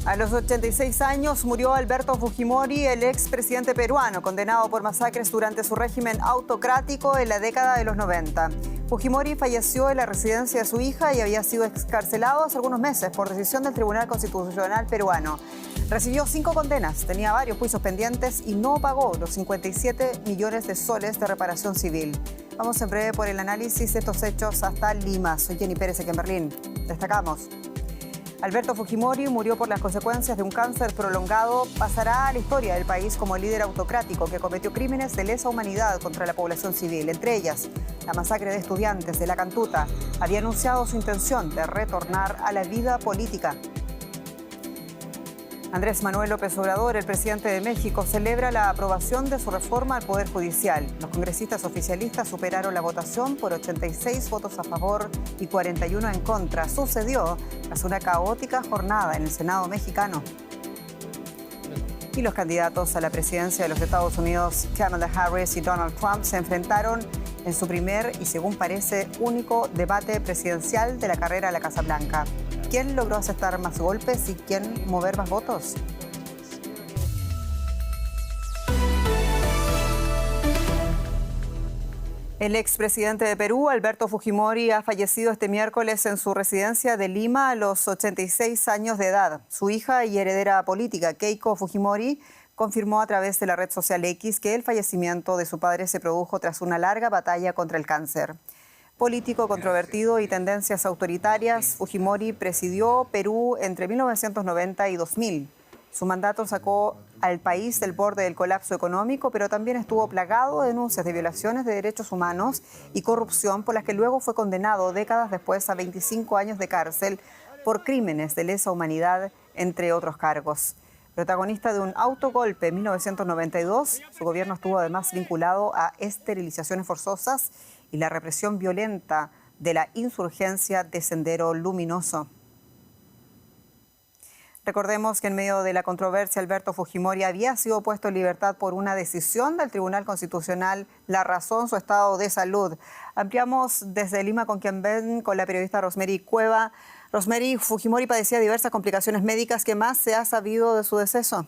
A los 86 años murió Alberto Fujimori, el expresidente peruano, condenado por masacres durante su régimen autocrático en la década de los 90. Fujimori falleció en la residencia de su hija y había sido excarcelado hace algunos meses por decisión del Tribunal Constitucional peruano. Recibió 5 condenas, tenía varios juicios pendientes y no pagó los 57 millones de soles de reparación civil. Vamos en breve por el análisis de estos hechos hasta Lima. Soy Jenny Pérez aquí en Berlín. Destacamos. Alberto Fujimori murió por las consecuencias de un cáncer prolongado. Pasará a la historia del país como el líder autocrático que cometió crímenes de lesa humanidad contra la población civil, entre ellas la masacre de estudiantes de La Cantuta. Había anunciado su intención de retornar a la vida política. Andrés Manuel López Obrador, el presidente de México, celebra la aprobación de su reforma al Poder Judicial. Los congresistas oficialistas superaron la votación por 86 votos a favor y 41 en contra. Sucedió tras una caótica jornada en el Senado mexicano. Y los candidatos a la presidencia de los Estados Unidos, Kamala Harris y Donald Trump, se enfrentaron en su primer y, según parece, único debate presidencial de la carrera a la Casa Blanca. ¿Quién logró asestar más golpes y quién mover más votos? El expresidente de Perú, Alberto Fujimori, ha fallecido este miércoles en su residencia de Lima a los 86 años de edad. Su hija y heredera política, Keiko Fujimori, confirmó a través de la red social X que el fallecimiento de su padre se produjo tras una larga batalla contra el cáncer. Político controvertido y tendencias autoritarias, Fujimori presidió Perú entre 1990 y 2000. Su mandato sacó al país del borde del colapso económico, pero también estuvo plagado de denuncias de violaciones de derechos humanos y corrupción por las que luego fue condenado décadas después a 25 años de cárcel por crímenes de lesa humanidad, entre otros cargos. Protagonista de un autogolpe en 1992, su gobierno estuvo además vinculado a esterilizaciones forzosas y la represión violenta de la insurgencia de Sendero Luminoso. Recordemos que en medio de la controversia, Alberto Fujimori había sido puesto en libertad por una decisión del Tribunal Constitucional. La razón, su estado de salud. Ampliamos desde Lima con quien ven, con la periodista Rosemary Cueva. Rosemary, Fujimori padecía diversas complicaciones médicas. ¿Qué más se ha sabido de su deceso?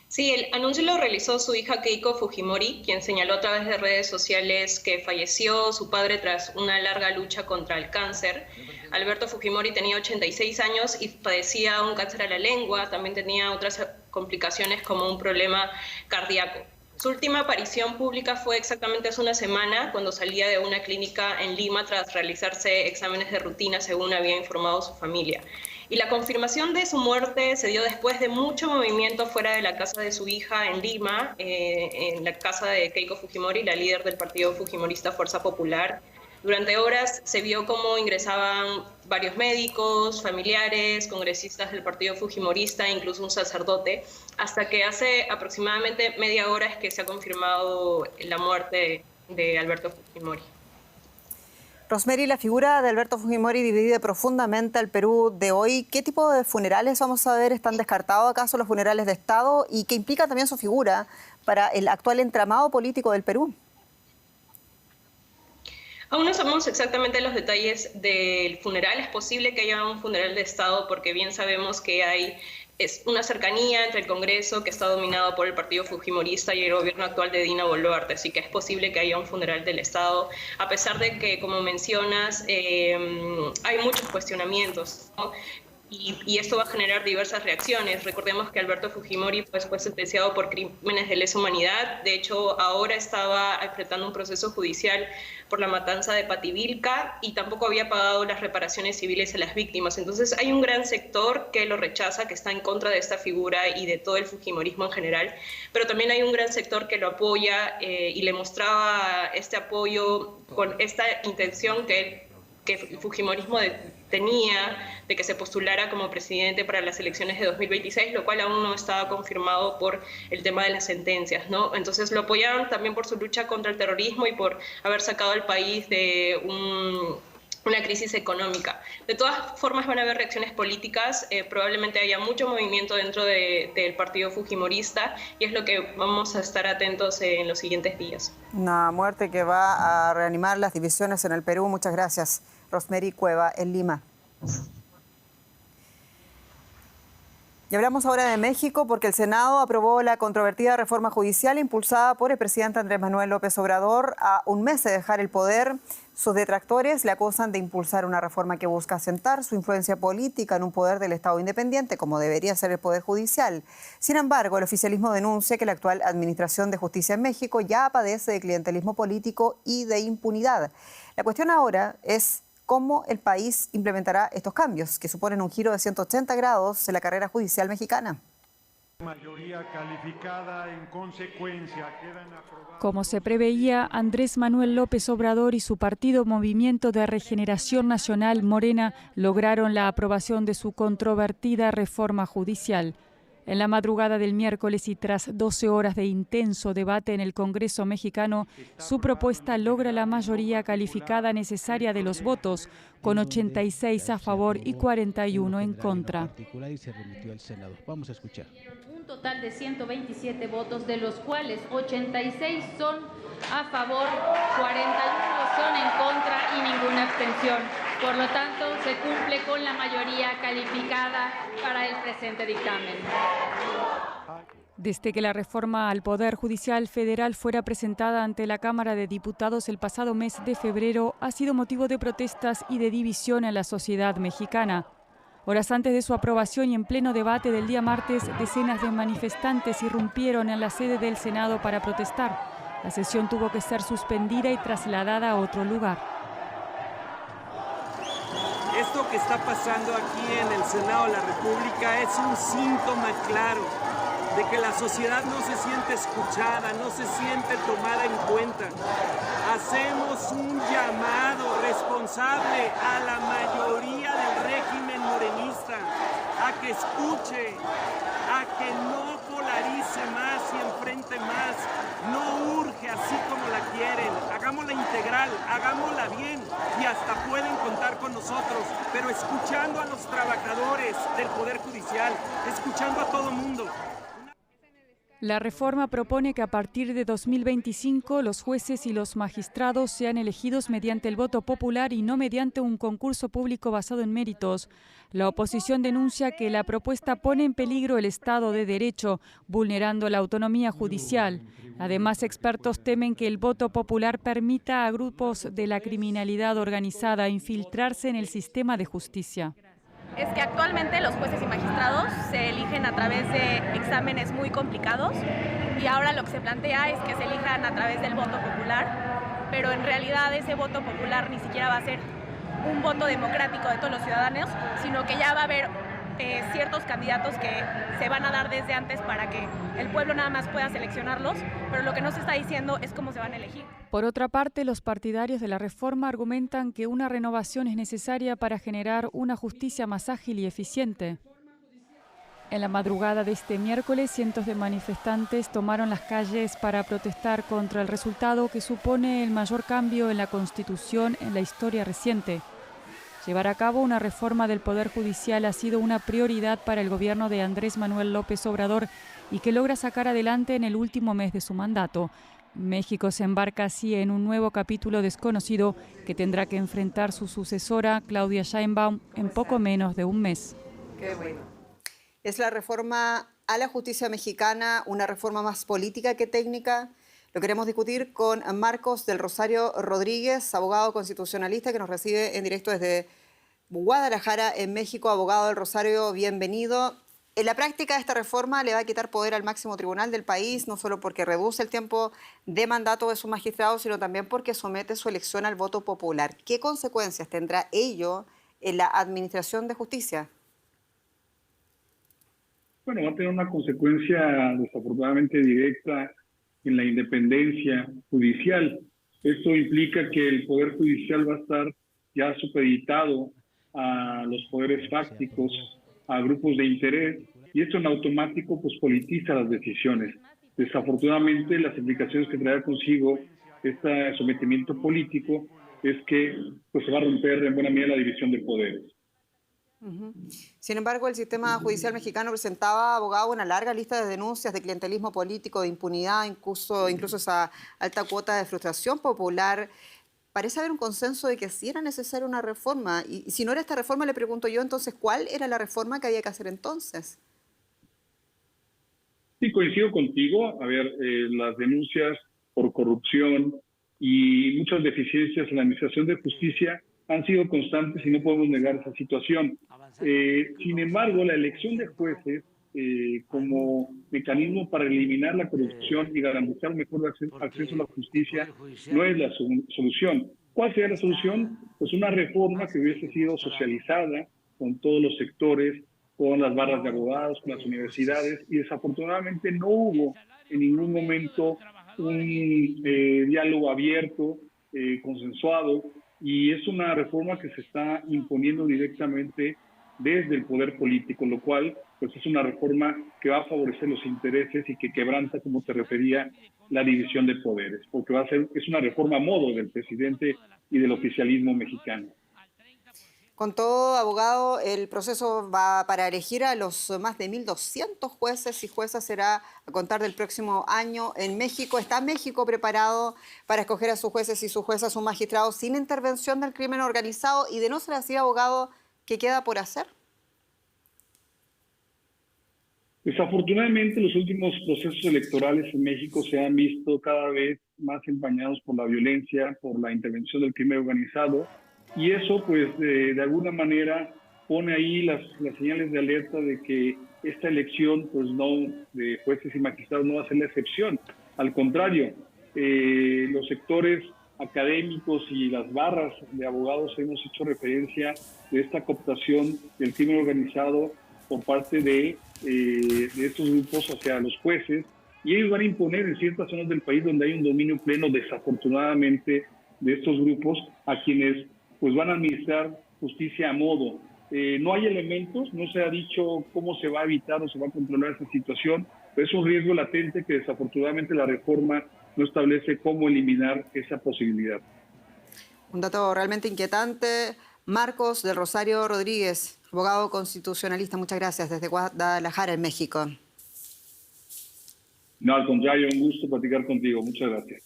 Sí, el anuncio lo realizó su hija Keiko Fujimori, quien señaló a través de redes sociales que falleció su padre tras una larga lucha contra el cáncer. Alberto Fujimori tenía 86 años y padecía un cáncer a la lengua, también tenía otras complicaciones como un problema cardíaco. Su última aparición pública fue exactamente hace una semana, cuando salía de una clínica en Lima tras realizarse exámenes de rutina, según había informado su familia. Y la confirmación de su muerte se dio después de mucho movimiento fuera de la casa de su hija en Lima, en la casa de Keiko Fujimori, la líder del partido fujimorista Fuerza Popular. Durante horas se vio cómo ingresaban varios médicos, familiares, congresistas del partido fujimorista, incluso un sacerdote, hasta que hace aproximadamente media hora es que se ha confirmado la muerte de Alberto Fujimori. Rosemary, la figura de Alberto Fujimori divide profundamente al Perú de hoy. ¿Qué tipo de funerales vamos a ver? ¿Están descartados acaso los funerales de Estado? ¿Y qué implica también su figura para el actual entramado político del Perú? Aún no sabemos exactamente los detalles del funeral. Es posible que haya un funeral de Estado porque bien sabemos que es una cercanía entre el Congreso, que está dominado por el partido fujimorista, y el gobierno actual de Dina Boluarte, así que es posible que haya un funeral del Estado, a pesar de que, como mencionas, hay muchos cuestionamientos, ¿no? Y esto va a generar diversas reacciones. Recordemos que Alberto Fujimori fue sentenciado por crímenes de lesa humanidad. De hecho, ahora estaba enfrentando un proceso judicial por la matanza de Pativilca y tampoco había pagado las reparaciones civiles a las víctimas. Entonces hay un gran sector que lo rechaza, que está en contra de esta figura y de todo el fujimorismo en general, pero también hay un gran sector que lo apoya y le mostraba este apoyo con esta intención que el fujimorismo tenía de que se postulara como presidente para las elecciones de 2026, lo cual aún no estaba confirmado por el tema de las sentencias, ¿no? Entonces lo apoyaron también por su lucha contra el terrorismo y por haber sacado al país de una crisis económica. De todas formas van a haber reacciones políticas, probablemente haya mucho movimiento dentro del partido fujimorista y es lo que vamos a estar atentos en los siguientes días. Una muerte que va a reanimar las divisiones en el Perú. Muchas gracias, Rosemary Cueva, en Lima. Y hablamos ahora de México porque el Senado aprobó la controvertida reforma judicial impulsada por el presidente Andrés Manuel López Obrador. A un mes de dejar el poder, sus detractores le acusan de impulsar una reforma que busca asentar su influencia política en un poder del Estado independiente, como debería ser el Poder Judicial. Sin embargo, el oficialismo denuncia que la actual Administración de Justicia en México ya padece de clientelismo político y de impunidad. La cuestión ahora es cómo el país implementará estos cambios, que suponen un giro de 180 grados en la carrera judicial mexicana. Mayoría calificada, en consecuencia, quedan aprobados. Como se preveía, Andrés Manuel López Obrador y su partido Movimiento de Regeneración Nacional, Morena, lograron la aprobación de su controvertida reforma judicial. En la madrugada del miércoles y tras 12 horas de intenso debate en el Congreso mexicano, su propuesta logra la mayoría calificada necesaria de los votos, con 86 a favor y 41 en contra. Vamos a escuchar. Un total de 127 votos, de los cuales 86 son a favor, 41 son en contra y ninguna abstención. Por lo tanto, se cumple con la mayoría calificada para el presente dictamen. Desde que la reforma al Poder Judicial Federal fuera presentada ante la Cámara de Diputados el pasado mes de febrero, ha sido motivo de protestas y de división en la sociedad mexicana. Horas antes de su aprobación y en pleno debate del día martes, decenas de manifestantes irrumpieron en la sede del Senado para protestar. La sesión tuvo que ser suspendida y trasladada a otro lugar. Esto que está pasando aquí en el Senado de la República es un síntoma claro de que la sociedad no se siente escuchada, no se siente tomada en cuenta. Hacemos un llamado responsable a la mayoría del régimen morenista a que escuche, a que no polarice más y enfrente más, no urge así como la quieren, hagámosla integral, hagámosla bien y hasta pueden contar con nosotros, pero escuchando a los trabajadores del Poder Judicial, escuchando a todo mundo. La reforma propone que a partir de 2025 los jueces y los magistrados sean elegidos mediante el voto popular y no mediante un concurso público basado en méritos. La oposición denuncia que la propuesta pone en peligro el Estado de Derecho, vulnerando la autonomía judicial. Además, expertos temen que el voto popular permita a grupos de la criminalidad organizada infiltrarse en el sistema de justicia. Es que actualmente los jueces y magistrados se eligen a través de exámenes muy complicados y ahora lo que se plantea es que se elijan a través del voto popular, pero en realidad ese voto popular ni siquiera va a ser un voto democrático de todos los ciudadanos, sino que ya va a haber ciertos candidatos que se van a dar desde antes para que el pueblo nada más pueda seleccionarlos, pero lo que no se está diciendo es cómo se van a elegir. Por otra parte, los partidarios de la reforma argumentan que una renovación es necesaria para generar una justicia más ágil y eficiente. En la madrugada de este miércoles, cientos de manifestantes tomaron las calles para protestar contra el resultado que supone el mayor cambio en la Constitución en la historia reciente. Llevar a cabo una reforma del Poder Judicial ha sido una prioridad para el gobierno de Andrés Manuel López Obrador y que logra sacar adelante en el último mes de su mandato. México se embarca así en un nuevo capítulo desconocido que tendrá que enfrentar su sucesora, Claudia Sheinbaum, en poco menos de un mes. Qué bueno. ¿Es la reforma a la justicia mexicana una reforma más política que técnica? Lo queremos discutir con Marcos del Rosario Rodríguez, abogado constitucionalista que nos recibe en directo desde Guadalajara, en México. Abogado del Rosario, bienvenido. En la práctica, esta reforma le va a quitar poder al máximo tribunal del país, no solo porque reduce el tiempo de mandato de sus magistrados, sino también porque somete su elección al voto popular. ¿Qué consecuencias tendrá ello en la administración de justicia? Bueno, va a tener una consecuencia desafortunadamente directa en la independencia judicial. Esto implica que el Poder Judicial va a estar ya supeditado a los poderes fácticos, a grupos de interés, y esto en automático pues politiza las decisiones. Desafortunadamente, las implicaciones que traerá consigo este sometimiento político es que pues, se va a romper en buena medida la división de poderes. Sin embargo, el sistema judicial mexicano presentaba, abogado, una larga lista de denuncias de clientelismo político, de impunidad, incluso esa alta cuota de frustración popular. Parece haber un consenso de que sí era necesaria una reforma. Y si no era esta reforma, le pregunto yo, entonces, ¿cuál era la reforma que había que hacer entonces? Sí, coincido contigo. A ver, las denuncias por corrupción y muchas deficiencias en la administración de justicia han sido constantes y no podemos negar esa situación. Sin embargo, la elección de jueces como mecanismo para eliminar la corrupción y garantizar un mejor acceso a la justicia no es la solución. ¿Cuál sería la solución? Pues una reforma que hubiese sido socializada con todos los sectores, con las barras de abogados, con las universidades, y desafortunadamente no hubo en ningún momento un diálogo abierto, consensuado, y es una reforma que se está imponiendo directamente desde el poder político, lo cual pues es una reforma que va a favorecer los intereses y que quebranta, como te refería, la división de poderes, porque es una reforma a modo del presidente y del oficialismo mexicano. Con todo, abogado, el proceso va para elegir a los más de 1.200 jueces y juezas será a contar del próximo año en México. ¿Está México preparado para escoger a sus jueces y sus juezas, sus magistrados, sin intervención del crimen organizado? Y de no ser así, abogado, ¿qué queda por hacer? Desafortunadamente, los últimos procesos electorales en México se han visto cada vez más empañados por la violencia, por la intervención del crimen organizado, y eso, pues, de alguna manera pone ahí las señales de alerta de que esta elección, pues, no de jueces y magistrados no va a ser la excepción. Al contrario, los sectores académicos y las barras de abogados hemos hecho referencia de esta cooptación del crimen organizado por parte de estos grupos hacia los jueces, y ellos van a imponer en ciertas zonas del país donde hay un dominio pleno, desafortunadamente, de estos grupos, a quienes pues van a administrar justicia a modo. No hay elementos, no se ha dicho cómo se va a evitar o se va a controlar esa situación, pero es un riesgo latente que desafortunadamente la reforma no establece cómo eliminar esa posibilidad. Un dato realmente inquietante. Marcos del Rosario Rodríguez, abogado constitucionalista, muchas gracias, desde Guadalajara, en México. No, al contrario, un gusto platicar contigo. Muchas gracias.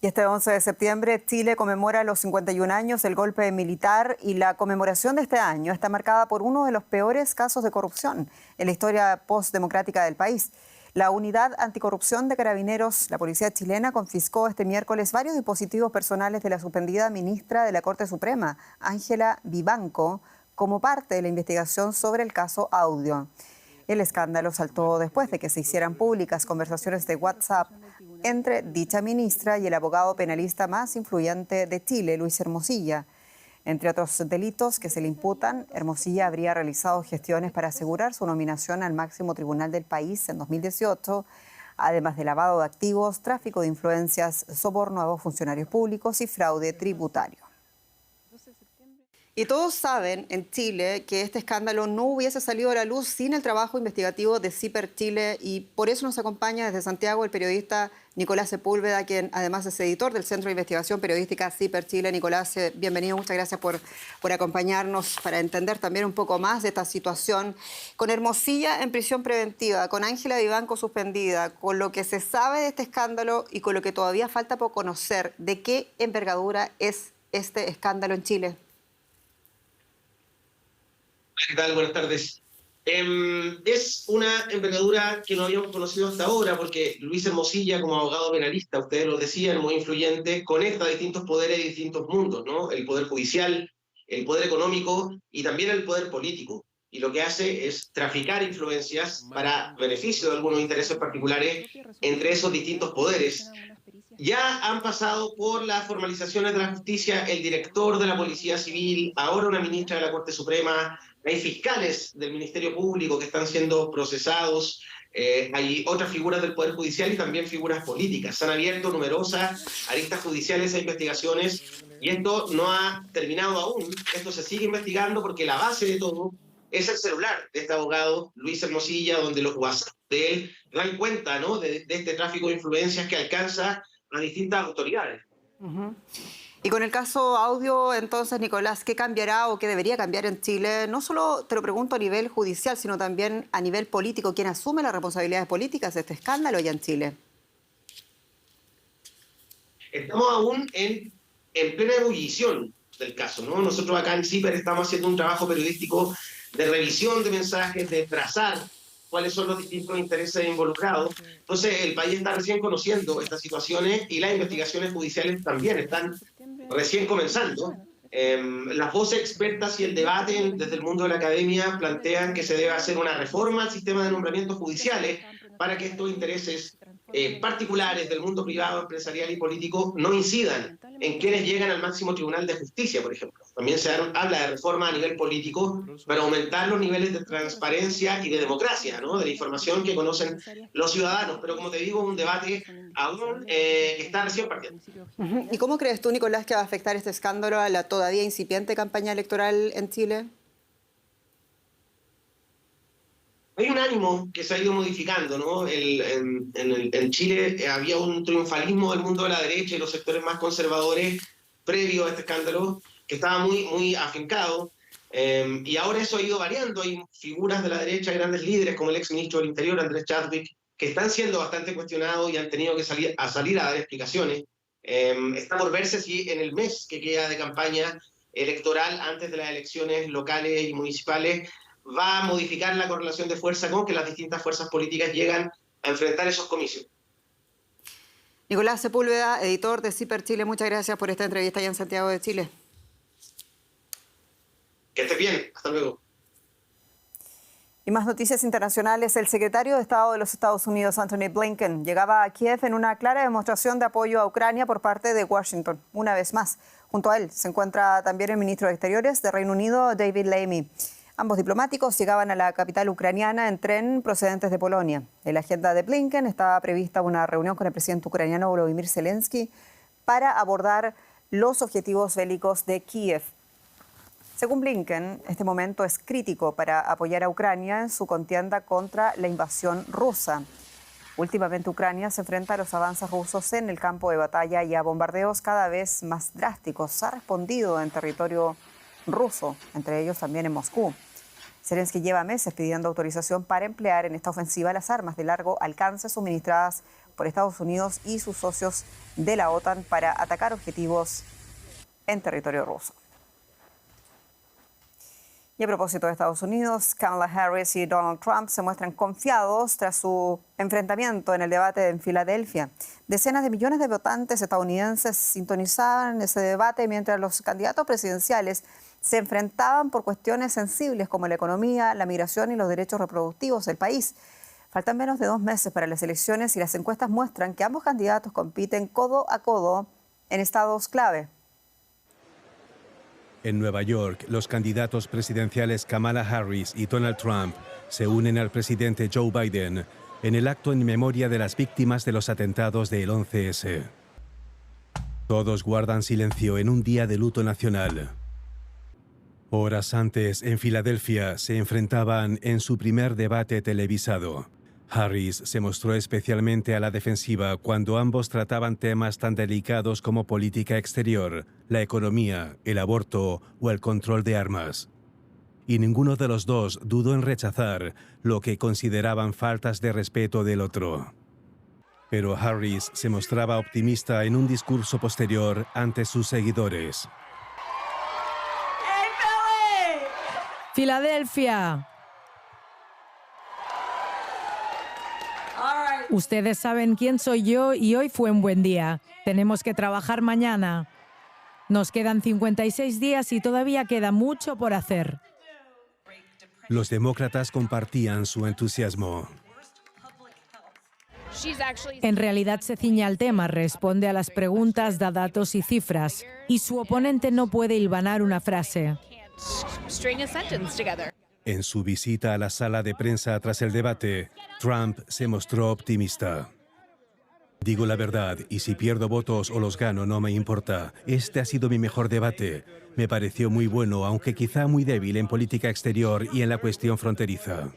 Y este 11 de septiembre Chile conmemora los 51 años del golpe militar, y la conmemoración de este año está marcada por uno de los peores casos de corrupción en la historia postdemocrática del país. La Unidad Anticorrupción de Carabineros, la policía chilena, confiscó este miércoles varios dispositivos personales de la suspendida ministra de la Corte Suprema, Ángela Vivanco, como parte de la investigación sobre el caso Audio. El escándalo saltó después de que se hicieran públicas conversaciones de WhatsApp entre dicha ministra y el abogado penalista más influyente de Chile, Luis Hermosilla. Entre otros delitos que se le imputan, Hermosilla habría realizado gestiones para asegurar su nominación al máximo tribunal del país en 2018, además de lavado de activos, tráfico de influencias, soborno a 2 funcionarios públicos y fraude tributario. Y todos saben en Chile que este escándalo no hubiese salido a la luz sin el trabajo investigativo de CIPER Chile, y por eso nos acompaña desde Santiago el periodista Nicolás Sepúlveda, quien además es editor del Centro de Investigación Periodística CIPER Chile. Nicolás, bienvenido, muchas gracias por acompañarnos para entender también un poco más de esta situación. Con Hermosilla en prisión preventiva, con Ángela Vivanco suspendida, con lo que se sabe de este escándalo y con lo que todavía falta por conocer, ¿de qué envergadura es este escándalo en Chile? ¿Qué tal? Buenas tardes. Es una envergadura que no habíamos conocido hasta ahora, porque Luis Hermosilla, como abogado penalista, ustedes lo decían, muy influyente, conecta distintos poderes y distintos mundos, ¿no? El poder judicial, el poder económico y también el poder político. Y lo que hace es traficar influencias para beneficio de algunos intereses particulares entre esos distintos poderes. Ya han pasado por las formalizaciones de la justicia el director de la Policía Civil, ahora una ministra de la Corte Suprema, hay fiscales del Ministerio Público que están siendo procesados, hay otras figuras del Poder Judicial y también figuras políticas. Se han abierto numerosas aristas judiciales e investigaciones, y esto no ha terminado aún. Esto se sigue investigando porque la base de todo es el celular de este abogado, Luis Hermosilla, donde los WhatsApp de él dan cuenta, ¿no?, de este tráfico de influencias que alcanza a distintas autoridades. Y con el caso Audio, entonces, Nicolás, ¿qué cambiará o qué debería cambiar en Chile? No solo te lo pregunto a nivel judicial, sino también a nivel político. ¿Quién asume las responsabilidades políticas de este escándalo allá en Chile? Estamos aún en plena ebullición del caso, ¿no? Nosotros acá en CIPER estamos haciendo un trabajo periodístico de revisión de mensajes, de trazar cuáles son los distintos intereses involucrados. Entonces, el país está recién conociendo estas situaciones y las investigaciones judiciales también están recién comenzando. Las voces expertas y el debate desde el mundo de la academia plantean que se debe hacer una reforma al sistema de nombramientos judiciales para que estos intereses particulares del mundo privado, empresarial y político no incidan en quienes llegan al máximo tribunal de justicia, por ejemplo. También se habla de reforma a nivel político para aumentar los niveles de transparencia y de democracia, ¿no? De la información que conocen los ciudadanos. Pero como te digo, un debate aún está recién partiendo. ¿Y cómo crees tú, Nicolás, que va a afectar este escándalo a la todavía incipiente campaña electoral en Chile? Hay un ánimo que se ha ido modificando, ¿no? En Chile había un triunfalismo del mundo de la derecha y los sectores más conservadores previo a este escándalo que estaba muy afincado, y ahora eso ha ido variando. Hay figuras de la derecha, grandes líderes como el exministro del Interior, Andrés Chadwick, que están siendo bastante cuestionados y han tenido que salir a dar explicaciones. Está por verse si en el mes que queda de campaña electoral antes de las elecciones locales y municipales va a modificar la correlación de fuerza con que las distintas fuerzas políticas llegan a enfrentar esos comicios. Nicolás Sepúlveda, editor de CIPER Chile, muchas gracias por esta entrevista allá en Santiago de Chile. Que estés bien, hasta luego. Y más noticias internacionales. El secretario de Estado de los Estados Unidos, Antony Blinken, llegaba a Kiev en una clara demostración de apoyo a Ucrania por parte de Washington, una vez más. Junto a él se encuentra también el ministro de Exteriores de Reino Unido, David Lammy. Ambos diplomáticos llegaban a la capital ucraniana en tren procedentes de Polonia. En la agenda de Blinken estaba prevista una reunión con el presidente ucraniano Volodymyr Zelensky para abordar los objetivos bélicos de Kiev. Según Blinken, este momento es crítico para apoyar a Ucrania en su contienda contra la invasión rusa. Últimamente Ucrania se enfrenta a los avances rusos en el campo de batalla y a bombardeos cada vez más drásticos. Ha respondido en territorio ruso, entre ellos también en Moscú. Zelensky lleva meses pidiendo autorización para emplear en esta ofensiva las armas de largo alcance suministradas por Estados Unidos y sus socios de la OTAN para atacar objetivos en territorio ruso. Y a propósito de Estados Unidos, Kamala Harris y Donald Trump se muestran confiados tras su enfrentamiento en el debate en Filadelfia. Decenas de millones de votantes estadounidenses sintonizaban ese debate mientras los candidatos presidenciales se enfrentaban por cuestiones sensibles como la economía, la migración y los derechos reproductivos del país. Faltan menos de 2 meses para las elecciones y las encuestas muestran que ambos candidatos compiten codo a codo en estados clave. En Nueva York, los candidatos presidenciales Kamala Harris y Donald Trump se unen al presidente Joe Biden en el acto en memoria de las víctimas de los atentados del 11S. Todos guardan silencio en un día de luto nacional. Horas antes, en Filadelfia, se enfrentaban en su primer debate televisado. Harris se mostró especialmente a la defensiva cuando ambos trataban temas tan delicados como política exterior, la economía, el aborto o el control de armas. Y ninguno de los dos dudó en rechazar lo que consideraban faltas de respeto del otro. Pero Harris se mostraba optimista en un discurso posterior ante sus seguidores. Filadelfia. Ustedes saben quién soy yo y hoy fue un buen día. Tenemos que trabajar mañana. Nos quedan 56 días y todavía queda mucho por hacer. Los demócratas compartían su entusiasmo. En realidad se ciñe al tema, responde a las preguntas, da datos y cifras. Y su oponente no puede hilvanar una frase. En su visita a la sala de prensa tras el debate, Trump se mostró optimista. Digo la verdad, y si pierdo votos o los gano no me importa. Este ha sido mi mejor debate. Me pareció muy bueno, aunque quizá muy débil en política exterior y en la cuestión fronteriza.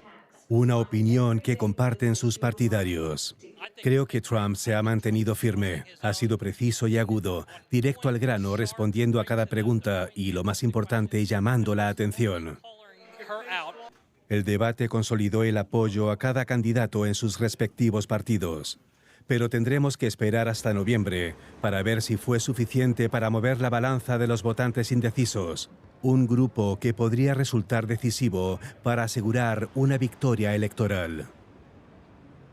Una opinión que comparten sus partidarios. Creo que Trump se ha mantenido firme, ha sido preciso y agudo, directo al grano, respondiendo a cada pregunta y, lo más importante, llamando la atención. El debate consolidó el apoyo a cada candidato en sus respectivos partidos. Pero tendremos que esperar hasta noviembre para ver si fue suficiente para mover la balanza de los votantes indecisos. un grupo que podría resultar decisivo para asegurar una victoria electoral.